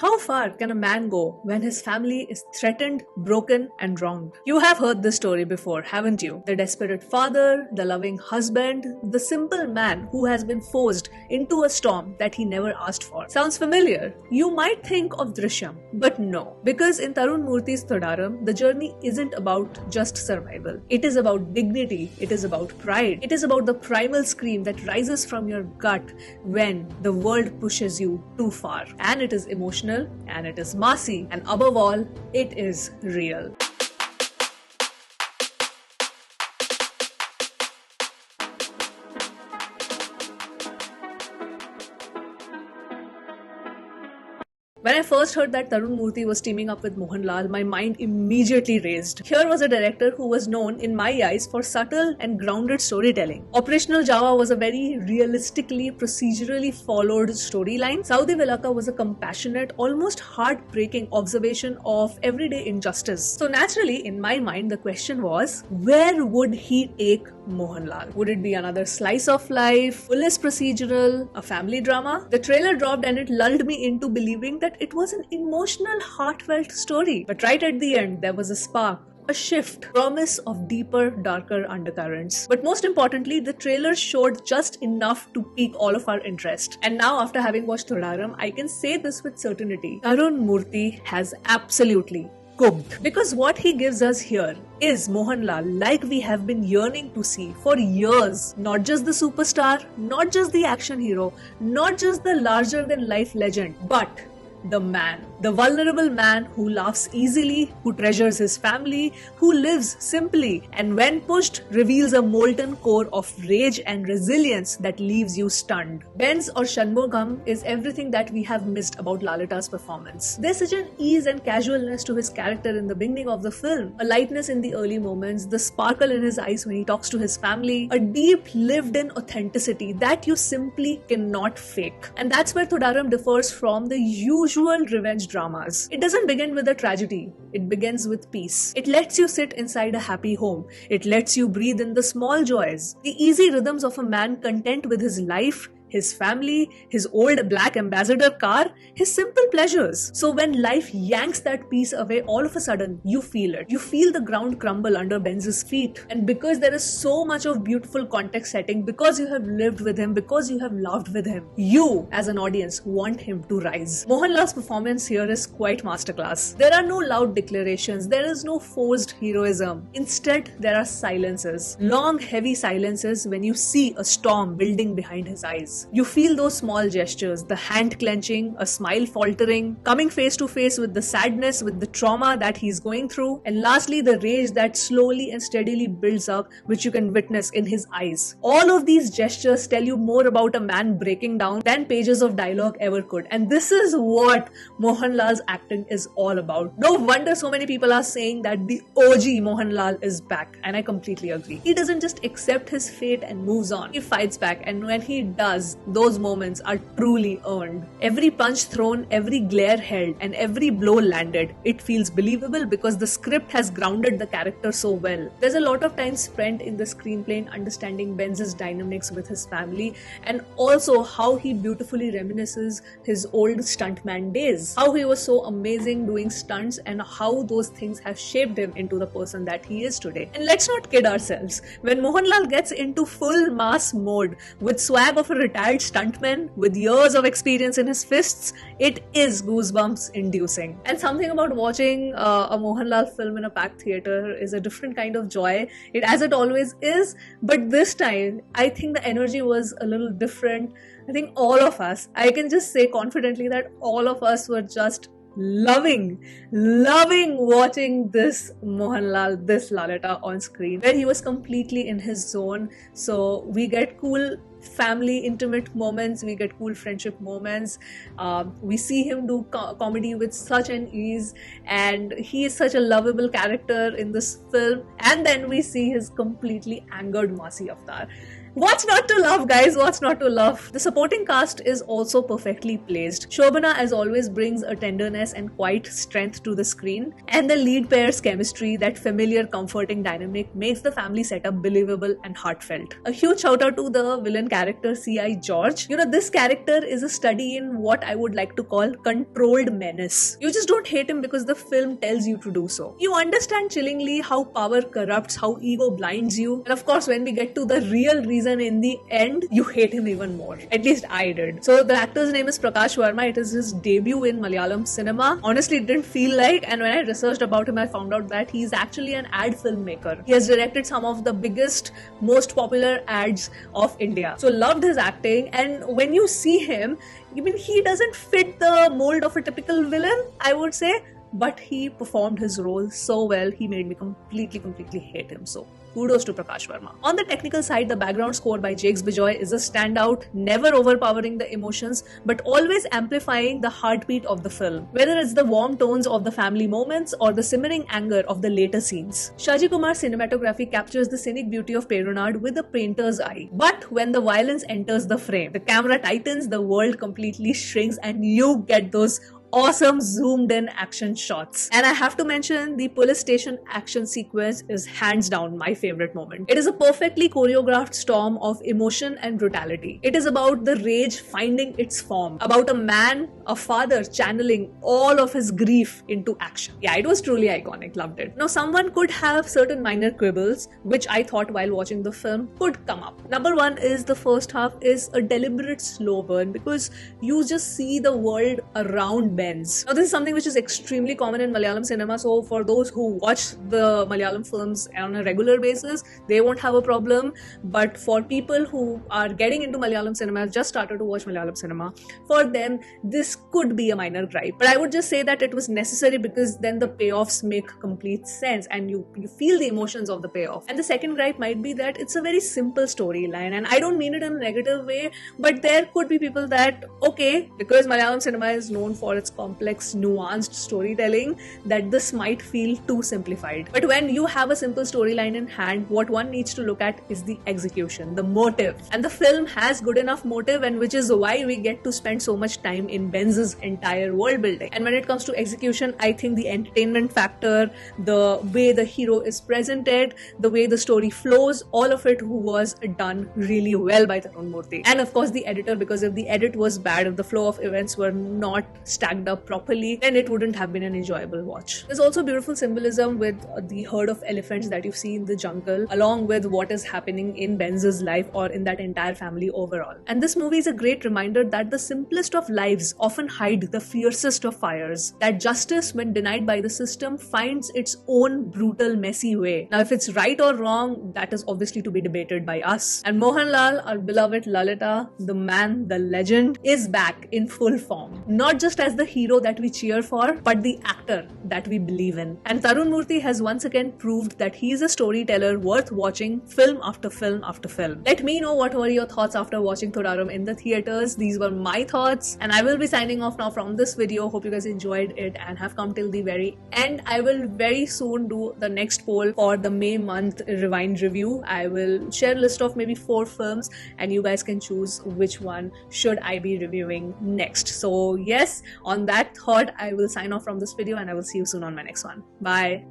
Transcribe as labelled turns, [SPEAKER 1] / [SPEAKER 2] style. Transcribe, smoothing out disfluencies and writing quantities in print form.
[SPEAKER 1] How far can a man go when his family is threatened, broken, and wronged? You have heard this story before, haven't you? The desperate father, the loving husband, the simple man who has been forced into a storm that he never asked for. Sounds familiar? You might think of Drishyam, but no. Because in Tarun Murthy's Thodaram, the journey isn't about just survival. It is about dignity, it is about pride, it is about the primal scream that rises from your gut when the world pushes you too far. And it is emotional, and it is massy, and above all, it is real. When I first heard that Tarun Murthy was teaming up with Mohanlal, my mind immediately raced. Here was a director who was known, in my eyes, for subtle and grounded storytelling. Operational Java was a very realistically, procedurally followed storyline. Saudi Velaka was a compassionate, almost heartbreaking observation of everyday injustice. So naturally, in my mind, the question was, where would he take Mohanlal? Would it be another slice of life, police procedural, a family drama? The trailer dropped and it lulled me into believing that it was an emotional, heartfelt story. But right at the end, there was a spark, a shift, promise of deeper, darker undercurrents. But most importantly, the trailer showed just enough to pique all of our interest. And now, after having watched Thodaram, I can say this with certainty. Tarun Murthy has absolutely cooked. Because what he gives us here is Mohanlal like we have been yearning to see for years. Not just the superstar, not just the action hero, not just the larger than life legend, but the man. The vulnerable man who laughs easily, who treasures his family, who lives simply, and when pushed, reveals a molten core of rage and resilience that leaves you stunned. Benz or Shanmugam is everything that we have missed about Lalita's performance. There's such an ease and casualness to his character in the beginning of the film, a lightness in the early moments, the sparkle in his eyes when he talks to his family, a deep lived-in authenticity that you simply cannot fake. And that's where Thodaram differs from the usual revenge dramas. It doesn't begin with a tragedy. It begins with peace. It lets you sit inside a happy home. It lets you breathe in the small joys, the easy rhythms of a man content with his life, his family, his old black ambassador car, his simple pleasures. So when life yanks that peace away, all of a sudden, you feel it. You feel the ground crumble under Benz's feet. And because there is so much of beautiful context setting, because you have lived with him, because you have loved with him, you, as an audience, want him to rise. Mohanlal's performance here is quite masterclass. There are no loud declarations. There is no forced heroism. Instead, there are silences. Long, heavy silences when you see a storm building behind his eyes. You feel those small gestures, the hand clenching, a smile faltering, coming face to face with the sadness, with the trauma that he's going through, and lastly, the rage that slowly and steadily builds up, which you can witness in his eyes. All of these gestures tell you more about a man breaking down than pages of dialogue ever could. And this is what Mohanlal's acting is all about. No wonder so many people are saying that the OG Mohanlal is back, and I completely agree. He doesn't just accept his fate and moves on. He fights back, and when he does, those moments are truly earned. Every punch thrown, every glare held, and every blow landed, it feels believable because the script has grounded the character so well. There's a lot of time spent in the screenplay in understanding Benz's dynamics with his family, and also how he beautifully reminisces his old stuntman days. How he was so amazing doing stunts and how those things have shaped him into the person that he is today. And let's not kid ourselves. When Mohanlal gets into full mass mode with swag of a retired stuntman with years of experience in his fists, it is goosebumps inducing. And something about watching a Mohanlal film in a packed theater is a different kind of joy, as it always is, but this time I think the energy was a little different. I think all of us, I can just say confidently that all of us were just loving watching this Mohanlal, this Lalita on screen, where he was completely in his zone. So we get cool family intimate moments, we get cool friendship moments, we see him do comedy with such an ease, and he is such a lovable character in this film. And then we see his completely angered Masi Avatar. What's not to love, guys? What's not to love? The supporting cast is also perfectly placed. Shobana, as always, brings a tenderness and quiet strength to the screen, and the lead pair's chemistry, that familiar, comforting dynamic, makes the family setup believable and heartfelt. A huge shout out to the villain character C.I. George. You know, this character is a study in what I would like to call controlled menace. You just don't hate him because the film tells you to do so. You understand chillingly how power corrupts, how ego blinds you, and of course, when we get to the real reason in the end, you hate him even more. At least I did. So the actor's name is Prakash Verma. It is his debut in Malayalam cinema. Honestly, it didn't feel like, and when I researched about him, I found out that he's actually an ad filmmaker. He has directed some of the biggest, most popular ads of India. So loved his acting, and when you see him, even he doesn't fit the mold of a typical villain, I would say, but he performed his role so well, he made me completely hate him. So kudos to Prakash Verma. On the technical side, the background score by Jakes Bijoy is a standout, never overpowering the emotions, but always amplifying the heartbeat of the film. Whether it's the warm tones of the family moments or the simmering anger of the later scenes. Shaji Kumar's cinematography captures the scenic beauty of Perunad with a painter's eye. But when the violence enters the frame, the camera tightens, the world completely shrinks, and you get those awesome zoomed in action shots. And I have to mention, the police station action sequence is hands down my favorite moment. It is a perfectly choreographed storm of emotion and brutality. It is about the rage finding its form, about a man, a father channeling all of his grief into action. Yeah, it was truly iconic, loved it. Now, someone could have certain minor quibbles, which I thought while watching the film could come up. Number one is the first half is a deliberate slow burn because you just see the world around Ben. Now, this is something which is extremely common in Malayalam cinema, so for those who watch the Malayalam films on a regular basis, they won't have a problem. But for people who are getting into Malayalam cinema, just started to watch Malayalam cinema, for them, this could be a minor gripe. But I would just say that it was necessary because then the payoffs make complete sense and you feel the emotions of the payoff. And the second gripe might be that it's a very simple storyline, and I don't mean it in a negative way, but there could be people that, okay, because Malayalam cinema is known for its complex, nuanced storytelling, that this might feel too simplified. But when you have a simple storyline in hand, what one needs to look at is the execution, the motive. And the film has good enough motive, and which is why we get to spend so much time in Benz's entire world building. And when it comes to execution, I think the entertainment factor, the way the hero is presented, the way the story flows, all of it was done really well by Tarun Murthy. And of course the editor, because if the edit was bad, if the flow of events were not stacked up properly, then it wouldn't have been an enjoyable watch. There's also beautiful symbolism with the herd of elephants that you see in the jungle, along with what is happening in Benz's life or in that entire family overall. And this movie is a great reminder that the simplest of lives often hide the fiercest of fires. That justice, when denied by the system, finds its own brutal, messy way. Now, if it's right or wrong, that is obviously to be debated by us. And Mohanlal, our beloved Lalita, the man, the legend, is back in full form. Not just as the hero that we cheer for, but the actor that we believe in. And Tarun Murthy has once again proved that he is a storyteller worth watching film after film after film. Let me know what were your thoughts after watching Thodaram in the theaters. These were my thoughts, and I will be signing off now from this video. Hope you guys enjoyed it and have come till the very end. I will very soon do the next poll for the May month Rewind review. I will share a list of maybe 4 films and you guys can choose which one should I be reviewing next. So yes, on that thought, I will sign off from this video and I will see you soon on my next one. Bye.